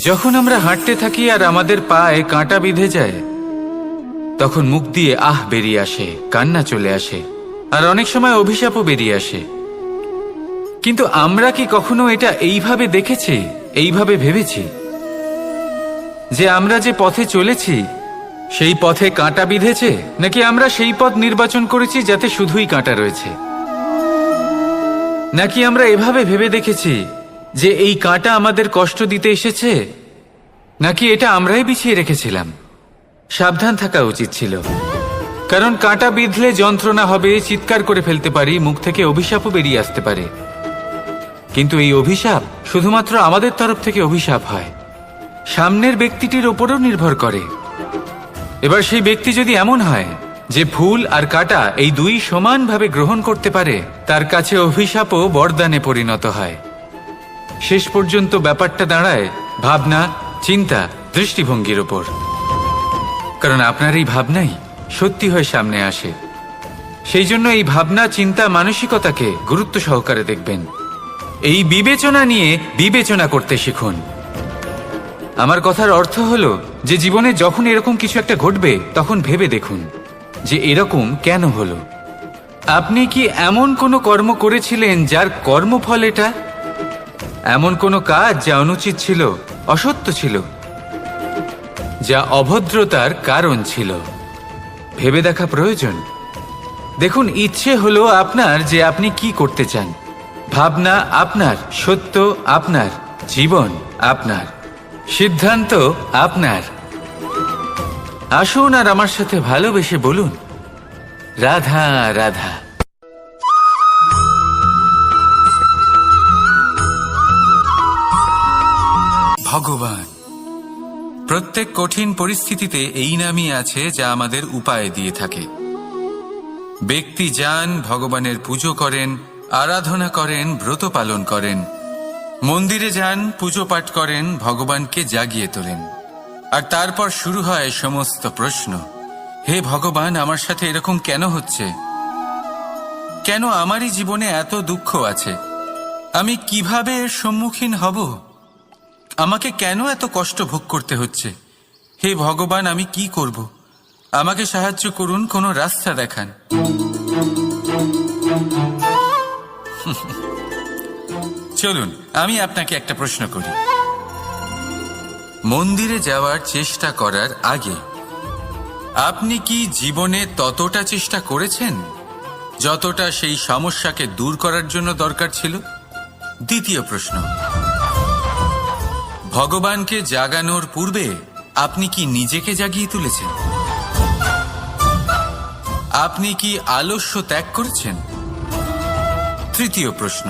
যখন আমরা হাঁটতে থাকি আর আমাদের পায়ে কাঁটা বিঁধে যায়, তখন মুখ দিয়ে আহ বেরিয়ে আসে, কান্না চলে আসে, আর অনেক সময় অভিশাপও বেরিয়ে আসে। কিন্তু আমরা কি কখনো এটা এইভাবে দেখেছি, এইভাবে ভেবেছি যে আমরা যে পথে চলেছি সেই পথে কাঁটা বিঁধেছে, নাকি আমরা সেই পথ নির্বাচন করেছি যাতে শুধুই কাঁটা রয়েছে? নাকি আমরা এভাবে ভেবে দেখেছি যে এই কাঁটা আমাদের কষ্ট দিতে এসেছে, নাকি এটা আমরাই বিছিয়ে রেখেছিলাম? সাবধান থাকা উচিত ছিল, কারণ কাঁটা বিঁধলে যন্ত্রণা হবে, চিৎকার করে ফেলতে পারি, মুখ থেকে অভিশাপও বেরিয়ে আসতে পারে। কিন্তু এই অভিশাপ শুধুমাত্র আমাদের তরফ থেকে অভিশাপ হয়, সামনের ব্যক্তিটির ওপরও নির্ভর করে। এবার সেই ব্যক্তি যদি এমন হয় যে ফুল আর কাঁটা এই দুই সমানভাবে গ্রহণ করতে পারে, তার কাছে অভিশাপও বরদানে পরিণত হয়। শেষ পর্যন্ত ব্যাপারটা দাঁড়ায় ভাবনা, চিন্তা, দৃষ্টিভঙ্গির ওপর। কারণ আপনার এই ভাবনাই সত্যি হয়ে সামনে আসে। সেই জন্য এই ভাবনা, চিন্তা, মানসিকতাকে গুরুত্ব সহকারে দেখবেন। এই বিবেচনা নিয়ে বিবেচনা করতে শিখুন। আমার কথার অর্থ হলো যে জীবনে যখন এরকম কিছু একটা ঘটবে, তখন ভেবে দেখুন যে এরকম কেন হলো। আপনি কি এমন কোনো কর্ম করেছিলেন যার কর্মফল এটা? এমন কোনো কাজ যা অনুচিত ছিল, অসত্য ছিল, যা অভদ্রতার কারণ ছিল? ভেবে দেখা প্রয়োজন। দেখুন, ইচ্ছে হলো আপনার যে আপনি কি করতে চান, ভাবনা আপনার, সত্য আপনার, জীবন আপনার, সিদ্ধান্ত আপনার। আসুন আর আমার সাথে ভালোবেসে বলুন, রাধা রাধা। ভগবান। প্রত্যেক কঠিন পরিস্থিতিতে এই নামই আছে যা আমাদের উপায় দিয়ে থাকে। ব্যক্তি যান, ভগবানের পুজো করেন, আরাধনা করেন, ব্রত পালন করেন, মন্দিরে যান, পুজো পাঠ করেন, ভগবানকে জাগিয়ে তোলেন। আর তারপর শুরু হয় সমস্ত প্রশ্ন। হে ভগবান, আমার সাথে এরকম কেন হচ্ছে? কেন আমারই জীবনে এত দুঃখ আছে? আমি কিভাবে এর সম্মুখীন হব? আমাকে কেন এত কষ্ট ভোগ করতে হচ্ছে? হে ভগবান, আমি কি করব? আমাকে সাহায্য করুন, কোনো রাস্তা দেখান। চলুন আমি আপনাকে একটা প্রশ্ন করি। মন্দিরে যাওয়ার চেষ্টা করার আগে আপনি কি জীবনে ততটা চেষ্টা করেছেন যতটা সেই সমস্যাকে দূর করার জন্য দরকার ছিল? দ্বিতীয় প্রশ্ন, ভগবানকে জাগানোর পূর্বে আপনি কি নিজেকে জাগিয়ে তুলেছেন? আপনি কি আলস্য ত্যাগ করেছেন? তৃতীয় প্রশ্ন,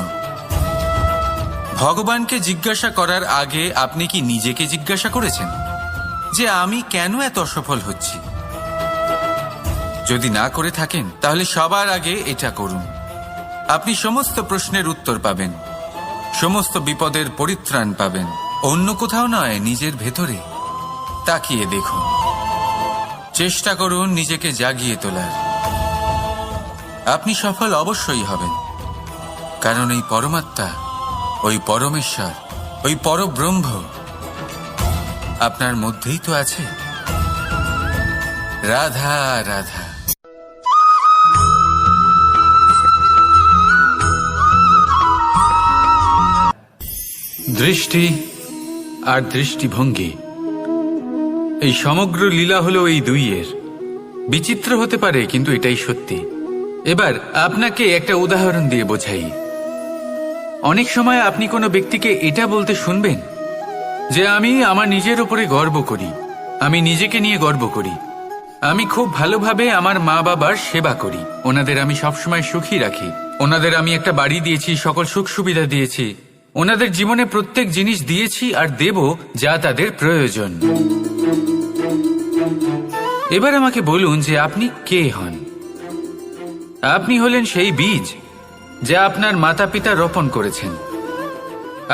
ভগবানকে জিজ্ঞাসা করার আগে আপনি কি নিজেকে জিজ্ঞাসা করেছেন যে আমি কেন এত অসফল হচ্ছি? যদি না করে থাকেন, তাহলে সবার আগে এটা করুন। আপনি সমস্ত প্রশ্নের উত্তর পাবেন, সমস্ত বিপদের পরিত্রাণ পাবেন। অন্য কোথাও নয়, নিজের ভেতরে তাকিয়ে দেখুন। চেষ্টা করুন নিজেকে জাগিয়ে তোলার। আপনি সফল অবশ্যই হবেন, কারণ এই পরমাত্মা, ওই পরমেশ্বর, ওই পরব্রহ্ম আপনার মধ্যেই তো আছে। রাধা রাধা। দৃষ্টি আর দৃষ্টিভঙ্গি, এই সমগ্র লীলা হলো এই দুইয়ের। বিচিত্র হতে পারে, কিন্তু এটাই সত্যি। এবার আপনাকে একটা উদাহরণ দিয়ে বোঝাই। অনেক সময় আপনি কোনো ব্যক্তিকে এটা বলতে শুনবেন যে আমি আমার নিজের উপরে গর্ব করি, আমি নিজেকে নিয়ে গর্ব করি, আমি খুব ভালোভাবে আমার মা বাবার সেবা করি, ওনাদের আমি সবসময় সুখী রাখি, ওনাদের আমি একটা বাড়ি দিয়েছি, সকল সুখ সুবিধা দিয়েছি, ওনাদের জীবনে প্রত্যেক জিনিস দিয়েছি আর দেব যা তাদের প্রয়োজন। এবার আমাকে বলুন যে আপনি কে হন? আপনি হলেন সেই বীজ যা আপনার মাতা পিতা রোপণ করেছেন।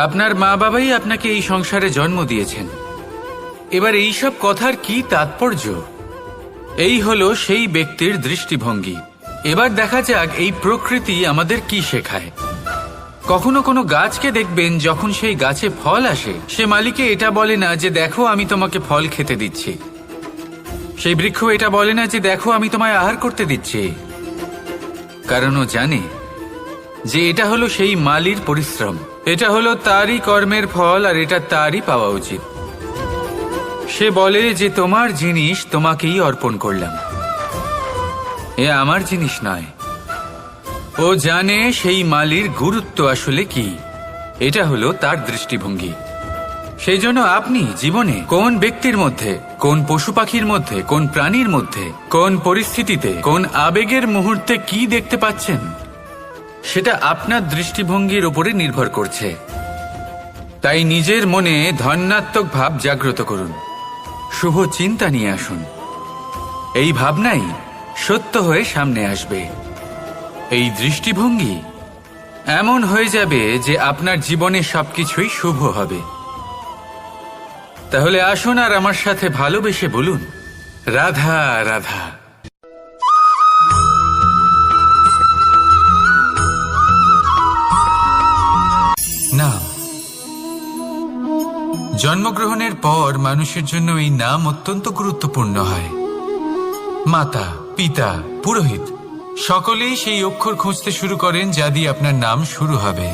আপনার মা বাবাই আপনাকে এই সংসারে জন্ম দিয়েছেন। এবার এইসব কথার কি তাৎপর্য? এই হলো সেই ব্যক্তির দৃষ্টিভঙ্গি। এবার দেখা যাক এই প্রকৃতি আমাদের কি শেখায়। কখনো কোনো গাছকে দেখবেন, যখন সেই গাছে ফল আসে, সে মালিকে এটা বলে না যে দেখো আমি তোমাকে ফল খেতে দিচ্ছি। সেই বৃক্ষ এটা বলে না যে দেখো আমি তোমায় আহার করতে দিচ্ছি, কারণ ও জানে যে এটা হলো সেই মালির পরিশ্রম, এটা হলো তারই কর্মের ফল, আর এটা তারই পাওয়া উচিত। সে বলে যে তোমার জিনিস তোমাকেই অর্পণ করলাম, এ আমার জিনিস নয়। ও জানে সেই মালির গুরুত্ব আসলে কি, এটা হলো তার দৃষ্টিভঙ্গি। সেই জন্য আপনি জীবনে কোন ব্যক্তির মধ্যে, কোন পশু পাখির মধ্যে, কোন প্রাণীর মধ্যে, কোন পরিস্থিতিতে, কোন আবেগের মুহূর্তে কি দেখতে পাচ্ছেন, সেটা আপনার দৃষ্টিভঙ্গির উপরে নির্ভর করছে। তাই নিজের মনে ধন্যাত্মক ভাব জাগ্রত করুন, শুভ চিন্তা নিয়ে আসুন। এই ভাবনাই সত্য হয়ে সামনে আসবে। এই দৃষ্টিভঙ্গি এমন হয়ে যাবে যে আপনার জীবনে সবকিছুই শুভ হবে। তাহলে আসুন আর আমার সাথে ভালোবেসে বলুন, রাধা রাধা। নাম। জন্মগ্রহণের পর মানুষের জন্য এই নাম অত্যন্ত গুরুত্বপূর্ণ হয়। মাতা, পিতা, পুরোহিত সকলেই সেই অক্ষর খুঁজতে শুরু করেন যা দিয়ে আপনার নাম শুরু হবে।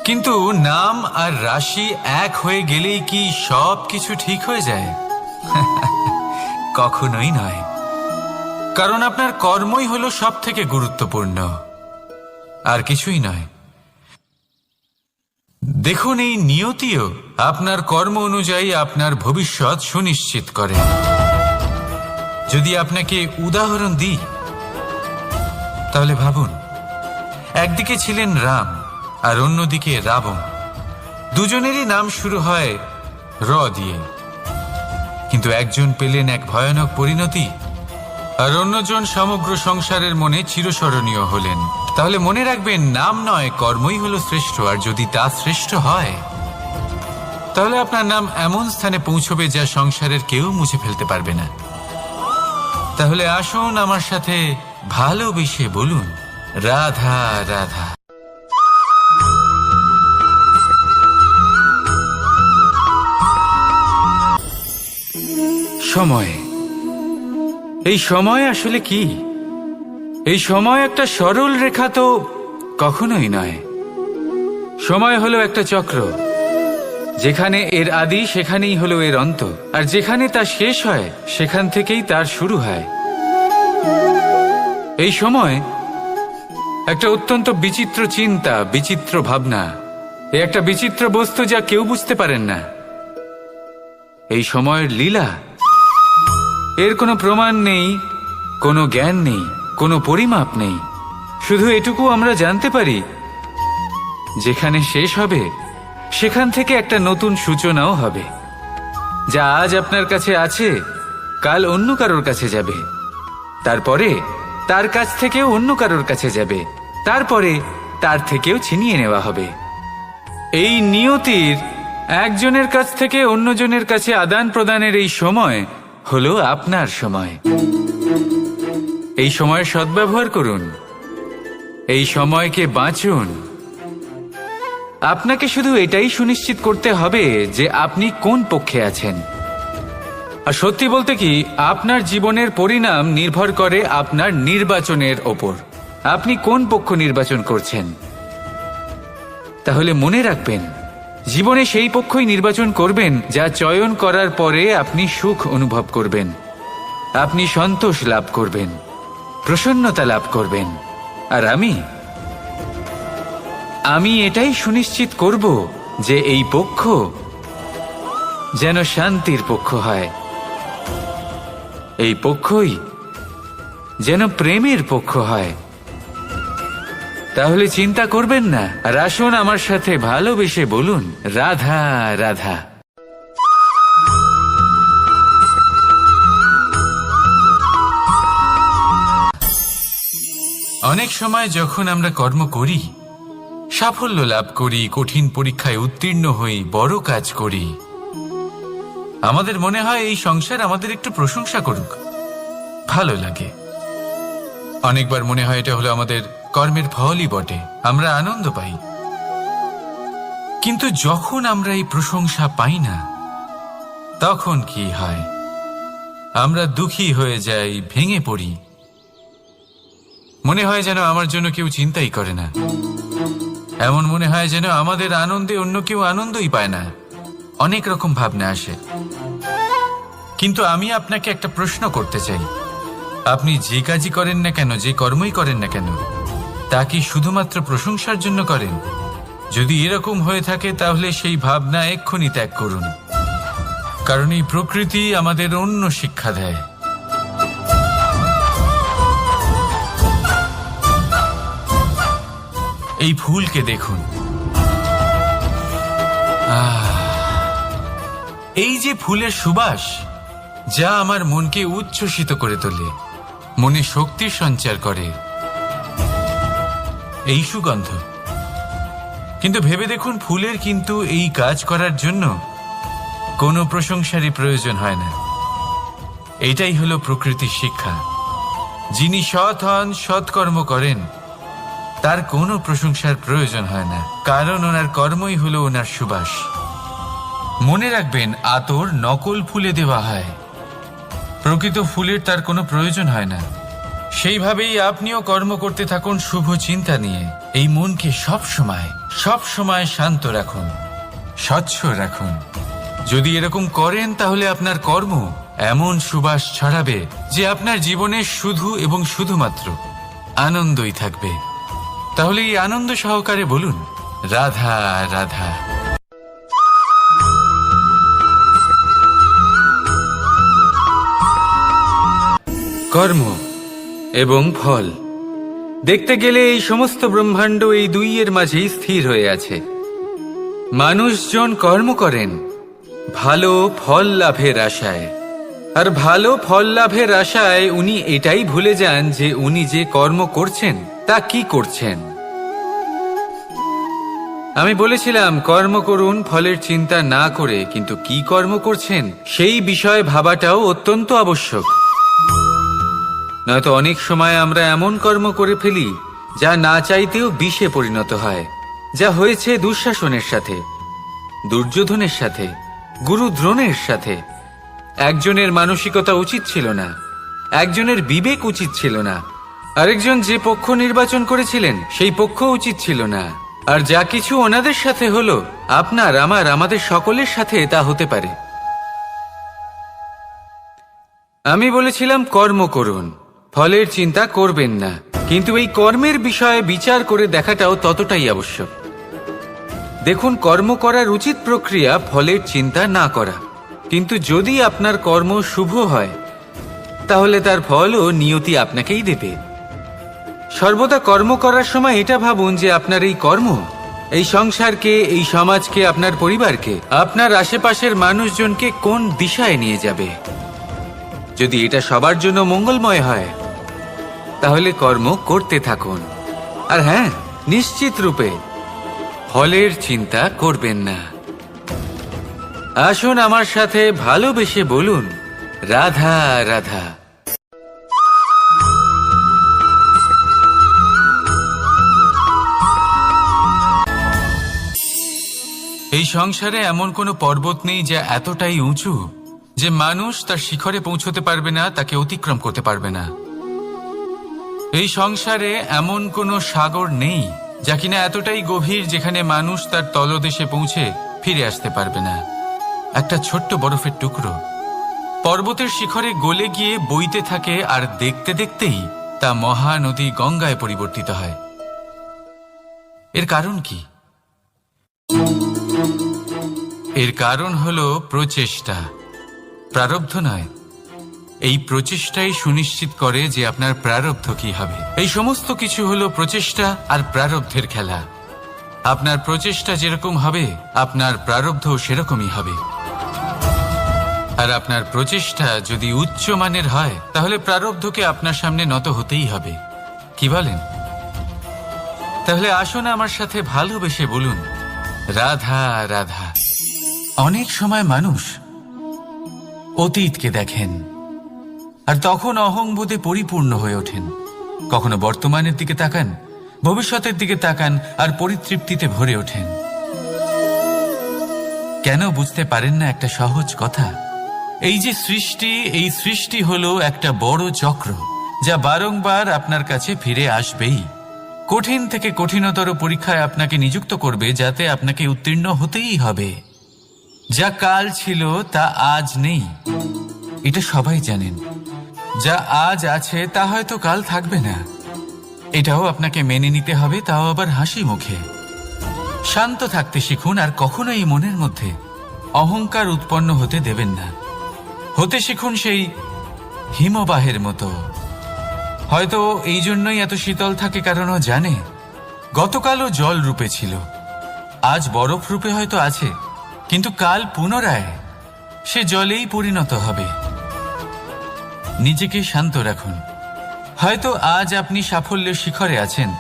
কিন্তু নাম আর রাশি এক হয়ে গেলেই কি সব কিছু ঠিক হয়ে যায়? কখনোই নয়, কারণ আপনার কর্মই হলো সব থেকে গুরুত্বপূর্ণ, আর কিছুই নয়। দেখুন, এই নিয়তিও আপনার কর্ম অনুযায়ী আপনার ভবিষ্যৎ সুনিশ্চিত করে। যদি আপনাকে উদাহরণ দিই, তাহলে ভাবুন, একদিকে ছিলেন রাম আর অন্যদিকে রাবণ। দুজনেরই নাম শুরু হয় র দিয়ে, কিন্তু একজন পেলেন এক ভয়ানক পরিণতি, আর অন্যজন সমগ্র সংসারের মনে চিরস্মরণীয় হলেন। তাহলে মনে রাখবেন, নাম নয়, কর্মই হলো শ্রেষ্ঠ। আর যদি তা শ্রেষ্ঠ হয়, তাহলে আপনার নাম এমন স্থানে পৌঁছবে যা সংসারের কেউ মুছে ফেলতে পারবে না। তাহলে আসুন আমার সাথে ভালোবেসে বলুন, রাধা রাধা। সময়। এই সময় আসলে কি? এই সময় একটা সরল রেখা তো কখনোই নয়। সময় হলো একটা চক্র, যেখানে এর আদি সেখানেই হলো এর অন্ত, আর যেখানে তা শেষ হয় সেখান থেকেই তার শুরু হয়। এই সময় একটা অত্যন্ত বিচিত্র চিন্তা, বিচিত্র ভাবনা, এ একটা বিচিত্র বস্তু যা কেউ বুঝতে পারেন না। এই সময়ের লীলা, এর কোনো প্রমাণ নেই, কোনো জ্ঞান নেই, কোনো পরিমাপ নেই। শুধু এটুকু আমরা জানতে পারি, যেখানে শেষ হবে সেখান থেকে একটা নতুন সূচনাও হবে। যা আজ আপনার কাছে আছে, কাল অন্য কারোর কাছে যাবে, তারপরে তার কাছ থেকেও অন্য কারোর কাছে যাবে, তারপরে তার থেকেও ছিনিয়ে নেওয়া হবে। এই নিয়তির একজনের কাছ থেকে অন্যজনের কাছে আদান প্রদানের এই সময় হলো আপনার সময়। এই সময়ের সদ্ব্যবহার করুন, এই সময়কে বাঁচুন। আপনাকে শুধু এটাই সুনিশ্চিত করতে হবে যে আপনি কোন পক্ষে আছেন। আর সত্যি বলতে কি, আপনার জীবনের পরিণাম নির্ভর করে আপনার নির্বাচনের ওপর। আপনি কোন পক্ষ নির্বাচন করছেন। তাহলে মনে রাখবেন, জীবনে সেই পক্ষই নির্বাচন করবেন যা চয়ন করার পরে আপনি সুখ অনুভব করবেন, আপনি সন্তোষ লাভ করবেন, প্রসন্নতা লাভ করবেন। আর আমি এটাই সুনিশ্চিত করব যে এই পক্ষ যেন শান্তির পক্ষ হয়, এই পক্ষই যেন প্রেমের পক্ষ হয়। তাহলে চিন্তা করবেন না, আর আসুন আমার সাথে ভালোবেসে বলুন, রাধা রাধা। অনেক সময় যখন আমরা কর্ম করি, সাফল্য লাভ করি, কঠিন পরীক্ষায় উত্তীর্ণ হই, বড় কাজ করি, আমাদের মনে হয় এই সংসার আমাদের একটু প্রশংসা করুক, ভালো লাগে। অনেকবার মনে হয় এটা হলো আমাদের কর্মের ফলই বটে, আমরা আনন্দ পাই। কিন্তু যখন আমরা এই প্রশংসা পাই না, তখন কি হয়? আমরা দুঃখী হয়ে যাই, ভেঙে পড়ি। মনে হয় যেন আমার জন্য কেউ চিন্তাই করে না। এমন মনে হয় যেন আমাদের আনন্দে অন্য কেউ আনন্দই পায় না। অনেক রকম ভাবনা আসে। কিন্তু আমি আপনাকে একটা প্রশ্ন করতে চাই, আপনি যে কাজই করেন না কেন, যে কর্মই করেন না কেন, তা কি শুধুমাত্র প্রশংসার জন্য করেন? যদি এরকম হয়ে থাকে তাহলে সেই ভাবনা এক্ষুনি ত্যাগ করুন, কারণ এই প্রকৃতি আমাদের অন্য শিক্ষা দেয়। এই ফুলকে দেখুন, এই যে ফুলের সুবাস, যা আমার মনকে উচ্ছ্বসিত করে তোলে, মনে শক্তির সঞ্চার করে, এই সুগন্ধ। কিন্তু ভেবে দেখুন, ফুলের কিন্তু এই কাজ করার জন্য কোনো প্রশংসারই প্রয়োজন হয় না। এটাই হলো প্রকৃতির শিক্ষা। যিনি সৎ হন, সৎকর্ম করেন, তার কোনো প্রশংসার প্রয়োজন হয় না, কারণ ওনার কর্মই হলো ওনার সুবাস। মনে রাখবেন, আতর নকল ফুলে দেওয়া হয়, প্রকৃত ফুলের তার কোনো প্রয়োজন হয় না। সেইভাবেই আপনিও কর্ম করতে থাকুন শুভ চিন্তা নিয়ে। এই মনকে সব সময় শান্ত রাখুন, স্বচ্ছ রাখুন। যদি এরকম করেন তাহলে আপনার কর্ম এমন সুবাস ছড়াবে যে আপনার জীবনে শুধু এবং শুধুমাত্র আনন্দই থাকবে। তাহলে এই আনন্দ সহকারে বলুন, রাধা রাধা। কর্ম এবং ফল দেখতে গেলে এই সমস্ত ব্রহ্মাণ্ড এই দুইয়ের মাঝেই স্থির হয়ে আছে। মানুষজন কর্ম করেন ভালো ফল লাভের আশায়, আর ভালো ফল লাভের আশায় উনি এটাই ভুলে যান যে উনি যে কর্ম করছেন তা কি করছেন। আমি বলেছিলাম কর্ম করুন ফলের চিন্তা না করে, কিন্তু কি কর্ম করছেন সেই বিষয়ে ভাবাটাও অত্যন্ত আবশ্যক। নয়তো অনেক সময় আমরা এমন কর্ম করে ফেলি যা না চাইতেও বিষে পরিণত হয়, যা হয়েছে দুঃশাসনের সাথে, দুর্যোধনের সাথে, গুরু দ্রোণের সাথে। একজনের মানসিকতা উচিত ছিল না, একজনের বিবেক উচিত ছিল না, আরেকজন যে পক্ষ নির্বাচন করেছিলেন সেই পক্ষ উচিত ছিল না। আর যা কিছু ওনাদের সাথে হলো, আপনার আমাদের সকলের সাথে তা হতে পারে। আমি বলেছিলাম কর্ম করুন, ফলের চিন্তা করবেন না, কিন্তু এই কর্মের বিষয়ে বিচার করে দেখাটাও ততটাই আবশ্যক। দেখুন, কর্ম করার উচিত প্রক্রিয়া ফলের চিন্তা না করা, কিন্তু যদি আপনার কর্ম শুভ হয় তাহলে তার ফলও নিয়তি আপনাকেই দেবে। সর্বদা কর্ম করার সময় এটা ভাবুন যে আপনার এই কর্ম এই সংসারকে, এই সমাজকে, আপনার পরিবারকে, আপনার আশেপাশের মানুষজনকে কোন দিশায় নিয়ে যাবে। যদি এটা সবার জন্য মঙ্গলময় হয় তাহলে কর্ম করতে থাকুন। আর হ্যাঁ, নিশ্চিত রূপে ফলের চিন্তা করবেন না। আসুন আমার সাথে ভালোবেসে বলুন, রাধা রাধা। এই সংসারে এমন কোনো পর্বত নেই যা এতটাই উঁচু যে মানুষ তার শিখরে পৌঁছতে পারবে না, তাকে অতিক্রম করতে পারবে না। এই সংসারে এমন কোনো সাগর নেই যা কিনা এতটাই গভীর যেখানে মানুষ তার তলদেশে পৌঁছে ফিরে আসতে পারবে না। একটা ছোট্ট বরফের টুকরো পর্বতের শিখরে গলে গিয়ে বইতে থাকে, আর দেখতে দেখতেই তা মহানদী গঙ্গায় পরিবর্তিত হয়। এর কারণ কি? এর কারণ হলো প্রচেষ্টা, প্রারব্ধ নয়। এই প্রচেষ্টাই সুনিশ্চিত করে যে আপনার প্রারব্ধ কি হবে। এই সমস্ত কিছু হলো প্রচেষ্টা আর প্রারব্ধের খেলা। আপনার প্রচেষ্টা যেরকম হবে আপনার প্রারব্ধ সেরকমই হবে। আর আপনার প্রচেষ্টা যদি উচ্চ মানের হয় তাহলে প্রারব্ধকে আপনার সামনে নত হতেই হবে। কি বলেন? তাহলে আসুন আমার সাথে ভালোবেসে বলুন, রাধা রাধা। অনেক সময় মানুষ অতীতকে দেখেন আর তখন অহংবোধে পরিপূর্ণ হয়ে ওঠেন। কখনো বর্তমানের দিকে তাকান ভবিষ্যতের দিকে তাকান আর পরিতৃপ্তিতে ভরে ওঠেন। কেন বুঝতে পারেন না একটা সহজ কথা? এই যে সৃষ্টি, এই সৃষ্টি হলো একটা বড় চক্র, যা বারংবার আপনার কাছে ফিরে আসবেই। কঠিন থেকে কঠিনতর পরীক্ষায় আপনাকে নিযুক্ত করবে, যাতে আপনাকে উত্তীর্ণ হতেই হবে। যা কাল ছিল তা আজ নেই, এটা সবাই জানেন। যা আজ আছে তা হয়তো কাল থাকবে না, এটাও আপনাকে মেনে নিতে হবে, তাও আবার হাসি মুখে। শান্ত থাকতে শিখুন আর কখনোই মনের মধ্যে অহংকার উৎপন্ন হতে দেবেন না। হতে শিখুন সেই হিমবাহের মতো। হয়তো এই জন্যই এত শীতল থাকে, কারণ ও জানে গতকালও জল রূপে ছিল, আজ বরফ রূপে হয়তো আছে, কিন্তু কাল পুনরায় সে জলেই পরিণত হবে। নিজেকে শান্ত রাখুন। হয়তো আজ আপনি সাফল্যের শিখরে আছেন,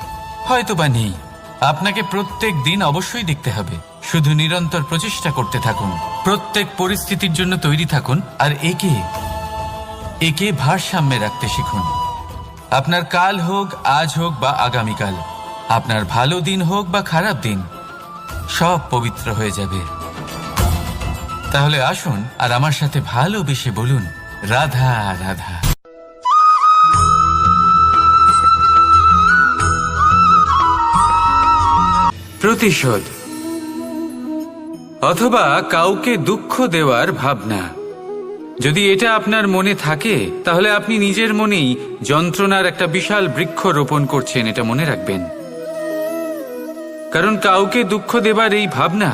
হয়তো বা নেই। আপনাকে প্রত্যেক দিন অবশ্যই দেখতে হবে। শুধু নিরন্তর প্রচেষ্টা করতে থাকুন, প্রত্যেক পরিস্থিতির জন্য তৈরি থাকুন, আর একে ভারসাম্যে রাখতে শিখুন। আপনার কাল হোক, আজ হোক বা আগামীকাল, আপনার ভালো দিন হোক বা খারাপ দিন, সব পবিত্র হয়ে যাবে। তাহলে আসুন আর আমার সাথে ভালোবেসে বলুন, রাধা রাধা। প্রতিশোধ অথবা কাউকে দুঃখ দেওয়ার ভাবনা, যদি এটা আপনার মনে থাকে, তাহলে আপনি নিজের মনেই যন্ত্রণার একটা বিশাল বৃক্ষ রোপণ করছেন, এটা মনে রাখবেন। কারণ কাউকে দুঃখ দেবার এই ভাবনা,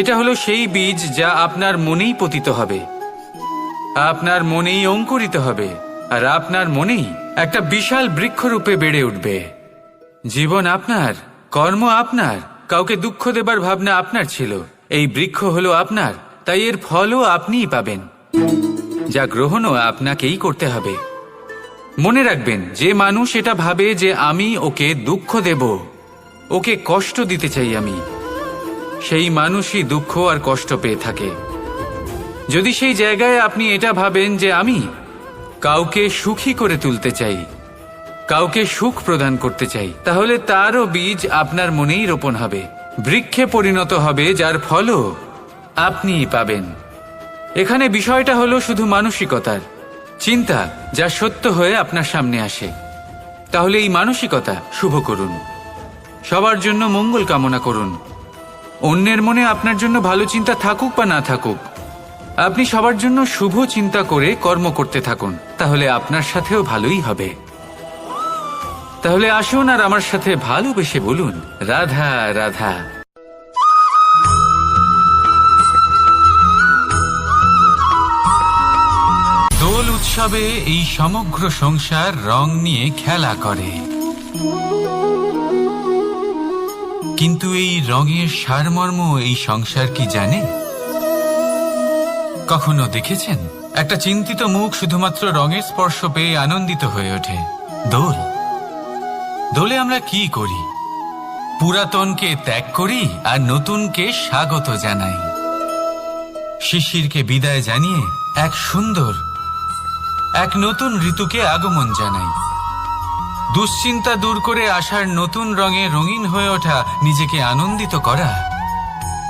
এটা হলো সেই বীজ যা আপনার মনেই পতিত হবে, আপনার মনেই অঙ্কুরিত হবে, আর আপনার মনেই একটা বিশাল বৃক্ষরূপে বেড়ে উঠবে। জীবন আপনার, কর্ম আপনার, কাউকে দুঃখ দেবার ভাবনা আপনার ছিল, এই বৃক্ষ হলো আপনার, তাই এর ফলও আপনিই পাবেন, যা গ্রহণও আপনাকেই করতে হবে। মনে রাখবেন, যে মানুষ এটা ভাবে যে আমি ওকে দুঃখ দেব, ওকে কষ্ট দিতে চাই আমি, সেই মানুষই দুঃখ আর কষ্ট পেয়ে থাকে। যদি সেই জায়গায় আপনি এটা ভাবেন যে আমি কাউকে সুখী করে তুলতে চাই, কাউকে সুখ প্রদান করতে চাই, তাহলে তারও বীজ আপনার মনেই রোপণ হবে, বৃক্ষে পরিণত হবে, যার ফলও আপনিই পাবেন। এখানে বিষয়টা হলো শুধু মানসিকতার চিন্তা, যা সত্য হয়ে আপনার সামনে আসে। তাহলে এই মানসিকতা শুভ করুন, সবার জন্য মঙ্গল কামনা করুন। অন্যের মনে আপনার জন্য ভালো চিন্তা থাকুক বা না থাকুক, আপনি সবার জন্য শুভ চিন্তা করে কর্ম করতে থাকুন, তাহলে আপনার সাথেও ভালোই হবে। তাহলে আসুন আর আমার সাথে ভালোবেসে বলুন, রাধা রাধা। দোল উৎসবে এই সমগ্র সংসার রং নিয়ে খেলা করে, কিন্তু এই রঙের সারমর্ম এই সংসার কি জানে? কখনো দেখেছেন একটা চিন্তিত মুখ শুধুমাত্র রঙের স্পর্শ পেয়ে আনন্দিত হয়ে ওঠে? দোলে আমরা কি করি? পুরাতনকে ত্যাগ করি আর নতুনকে স্বাগত জানাই। শিশিরকে বিদায় জানিয়ে এক নতুন ঋতুকে আগমন জানাই। দুশ্চিন্তা দূর করে আসার নতুন রঙে রঙিন হয়ে ওঠা, নিজেকে আনন্দিত করা,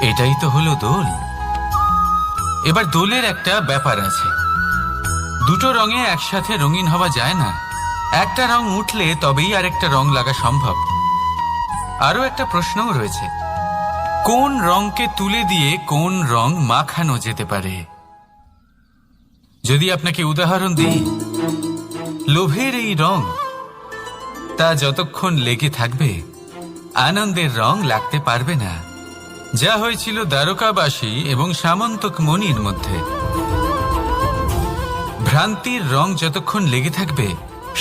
এটাই তো হলো দোল। এবার দোলের একটা ব্যাপার আছে, দুটো রঙে একসাথে রঙিন হওয়া যায় না। একটা রং উঠলে তবেই আরেকটা রং লাগা সম্ভব। আরো একটা প্রশ্নও রয়েছে, কোন রংকে তুলে দিয়ে কোন রং মাখানো যেতে পারে? যদি আপনাকে উদাহরণ দিই, লোভের এই রং, তা যতক্ষণ লেগে থাকবে আনন্দের রং লাগতে পারবে না, যা হয়েছিল দ্বারকাবাসী এবং সামন্তক মণির মধ্যে। ভ্রান্তির রং যতক্ষণ লেগে থাকবে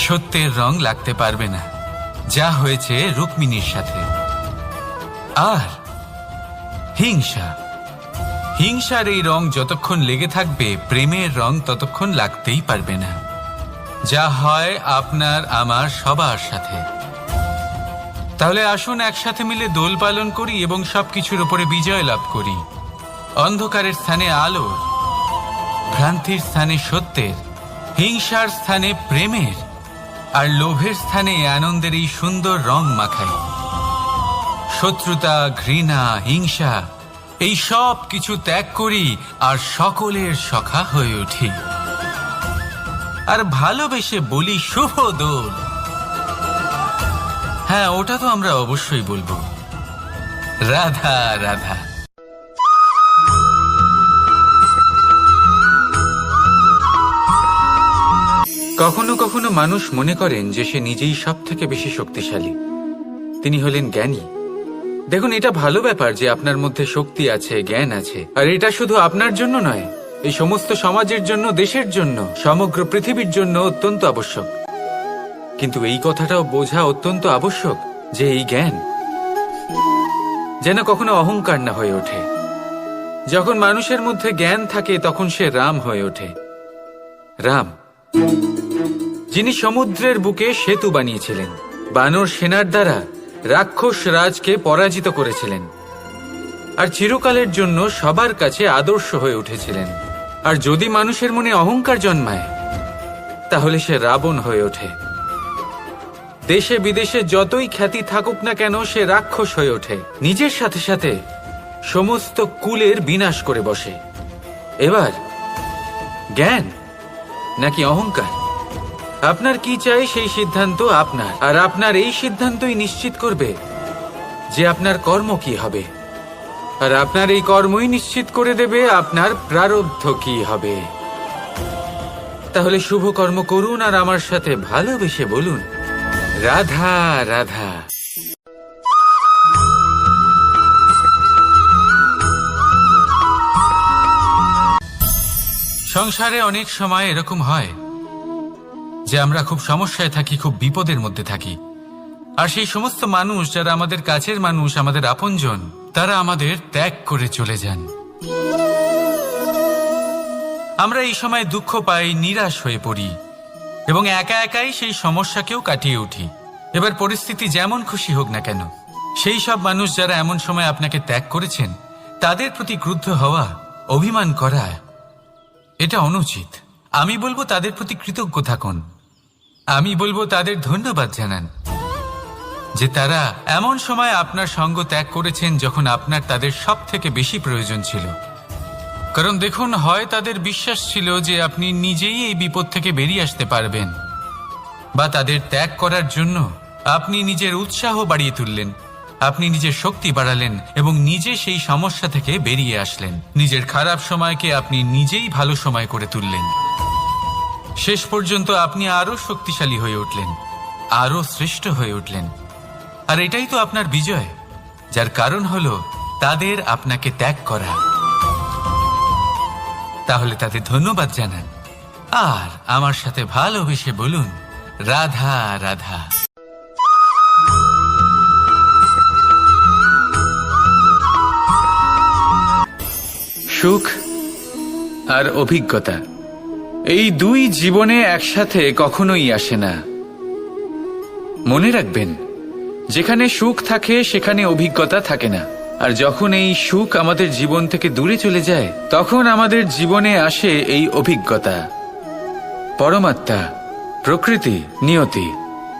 সত্যের রং লাগতে পারবে না, যা হয়েছে রুক্মিণীর সাথে। আর হিংসার এই রং যতক্ষণ লেগে থাকবে প্রেমের রং ততক্ষণ লাগতেই পারবে না, যা হয় আপনার আমার সবার সাথে। তাহলে আসুন একসাথে মিলে দোল পালন করি এবং সবকিছুর উপরে বিজয় লাভ করি। অন্ধকারের স্থানে আলোর, ভ্রান্তির স্থানে সত্যের, হিংসার স্থানে প্রেমের, আর লোভের স্থানে আনন্দের এই সুন্দর রং মাখাই। শত্রুতা, ঘৃণা, হিংসা এই সব কিছু ত্যাগ করি আর সকলের সখা হয়ে উঠি। আর ভালোবেসে বলি শুভ দোল। হ্যাঁ, ওটা তো আমরা অবশ্যই বলবো, রাধা রাধা। কখনো কখনো মানুষ মনে করেন যে সে নিজেই সব থেকে বেশি শক্তিশালী। তিনি হলেন জ্ঞানী। দেখুন, এটা ভালো ব্যাপার যে আপনার মধ্যে শক্তি আছে, জ্ঞান আছে, আর এটা শুধু আপনার জন্য নয়, এই সমস্ত সমাজের জন্য, দেশের জন্য, সমগ্র পৃথিবীর জন্য অত্যন্ত আবশ্যক। কিন্তু এই কথাটাও বোঝা অত্যন্ত আবশ্যক যে এই জ্ঞান যেন কখনো অহংকার না হয়ে ওঠে। যখন মানুষের মধ্যে জ্ঞান থাকে তখন সে রাম হয়ে ওঠে। রাম, যিনি সমুদ্রের বুকে সেতু বানিয়েছিলেন, বানর সেনার দ্বারা রাক্ষস রাজকে পরাজিত করেছিলেন, আর চিরকালের জন্য সবার কাছে আদর্শ হয়ে উঠেছিলেন। আর যদি মানুষের মনে অহংকার জন্মায় তাহলে সে রাবণ হয়ে ওঠে। দেশে বিদেশে যতই খ্যাতি থাকুক না কেন সে রাক্ষস হয়ে ওঠে, নিজের সাথে সাথে সমস্ত কুলের বিনাশ করে বসে। এবার জ্ঞান নাকি অহংকার, আপনার কি চাই সেই সিদ্ধান্ত আপনার, আর আপনার এই সিদ্ধান্তই নিশ্চিত করবে যে আপনার কর্ম কি হবে, আর আপনার এই কর্মই নিশ্চিত করে দেবে আপনার প্রারব্ধ কি হবে। তাহলে শুভ কর্ম করুন আর আমার সাথে ভালোবেসে বলুন, রাধা রাধা। সংসারে অনেক সময় এরকম হয় যে আমরা খুব সমস্যায় থাকি, খুব বিপদের মধ্যে থাকি, আর সেই সমস্ত মানুষ যারা আমাদের কাছের মানুষ, আমাদের আপনজন, তারা আমাদের ত্যাগ করে চলে যান। আমরা এই সময় দুঃখ পাই, নিরাশ হয়ে পড়ি এবং একা একাই সেই সমস্যাকেও কাটিয়ে উঠি। এবার পরিস্থিতি যেমন খুশি হোক না কেন, সেই সব মানুষ যারা এমন সময় আপনাকে ত্যাগ করেছেন তাদের প্রতি ক্রুদ্ধ হওয়া, অভিমান করা, এটা অনুচিত। আমি বলবো তাদের প্রতি কৃতজ্ঞ থাকুন। আমি বলবো তাদের ধন্যবাদ জানান যে তারা এমন সময় আপনার সঙ্গ ত্যাগ করেছেন যখন আপনার তাদের সব থেকে বেশি প্রয়োজন ছিল। কারণ দেখুন, হয় তাদের বিশ্বাস ছিল যে আপনি নিজেই এই বিপদ থেকে বেরিয়ে আসতে পারবেন, বা তাদের ত্যাগ করার জন্য আপনি নিজের উৎসাহ বাড়িয়ে তুললেন, আপনি নিজের শক্তি বাড়ালেন এবং নিজে সেই সমস্যা থেকে বেরিয়ে আসলেন। নিজের খারাপ সময়কে আপনি নিজেই ভালো সময় করে তুললেন। শেষ পর্যন্ত আপনি আরো শক্তিশালী হয়ে উঠলেন, আরো শ্রেষ্ঠ হয়ে উঠলেন। আর এটাই তো আপনার বিজয়, যার কারণ হলো তাদের আপনাকে ত্যাগ করা। তাহলে তাদের ধন্যবাদ জানান আর আমার সাথে ভালোবেসে বলুন, রাধা রাধা। সুখ আর অভিজ্ঞতা, এই দুই জীবনে একসাথে কখনোই আসে না। মনে রাখবেন, যেখানে সুখ থাকে সেখানে অভিজ্ঞতা থাকে না। আর যখন এই সুখ আমাদের জীবন থেকে দূরে চলে যায় তখন আমাদের জীবনে আসে এই অভিজ্ঞতা। পরমাত্মা, প্রকৃতি, নিয়তি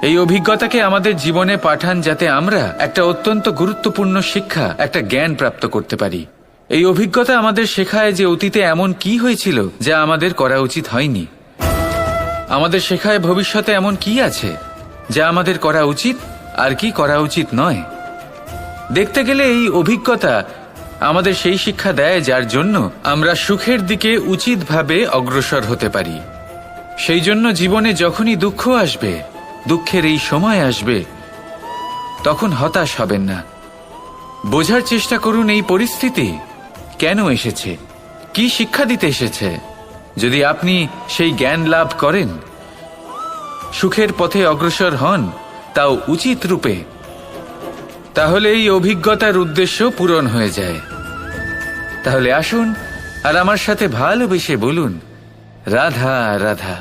এই অভিজ্ঞতাকে আমাদের জীবনে পাঠান যাতে আমরা একটা অত্যন্ত গুরুত্বপূর্ণ শিক্ষা, একটা জ্ঞান প্রাপ্ত করতে পারি। এই অভিজ্ঞতা আমাদের শেখায় যে অতীতে এমন কি হয়েছিল যা আমাদের করা উচিত হয়নি। আমাদের শেখায় ভবিষ্যতে এমন কি আছে যা আমাদের করা উচিত আর কি করা উচিত নয়। দেখতে গেলে এই অভিজ্ঞতা আমাদের সেই শিক্ষা দেয় যার জন্য আমরা সুখের দিকে উচিতভাবে অগ্রসর হতে পারি। সেই জন্য জীবনে যখনই দুঃখ আসবে, দুঃখের এই সময় আসবে, তখন হতাশ হবেন না। বোঝার চেষ্টা করুন এই পরিস্থিতি কেন এসেছে, কি শিক্ষা দিতে এসেছে। যদি আপনি সেই জ্ঞান লাভ করেন, সুখের পথে অগ্রসর হন, তাও উচিত রূপে, তাহলে এই অভিজ্ঞতার উদ্দেশ্য পূরণ হয়ে যায়। তাহলে আসুন আর আমার সাথে ভালোবেসে বলুন, রাধা রাধা।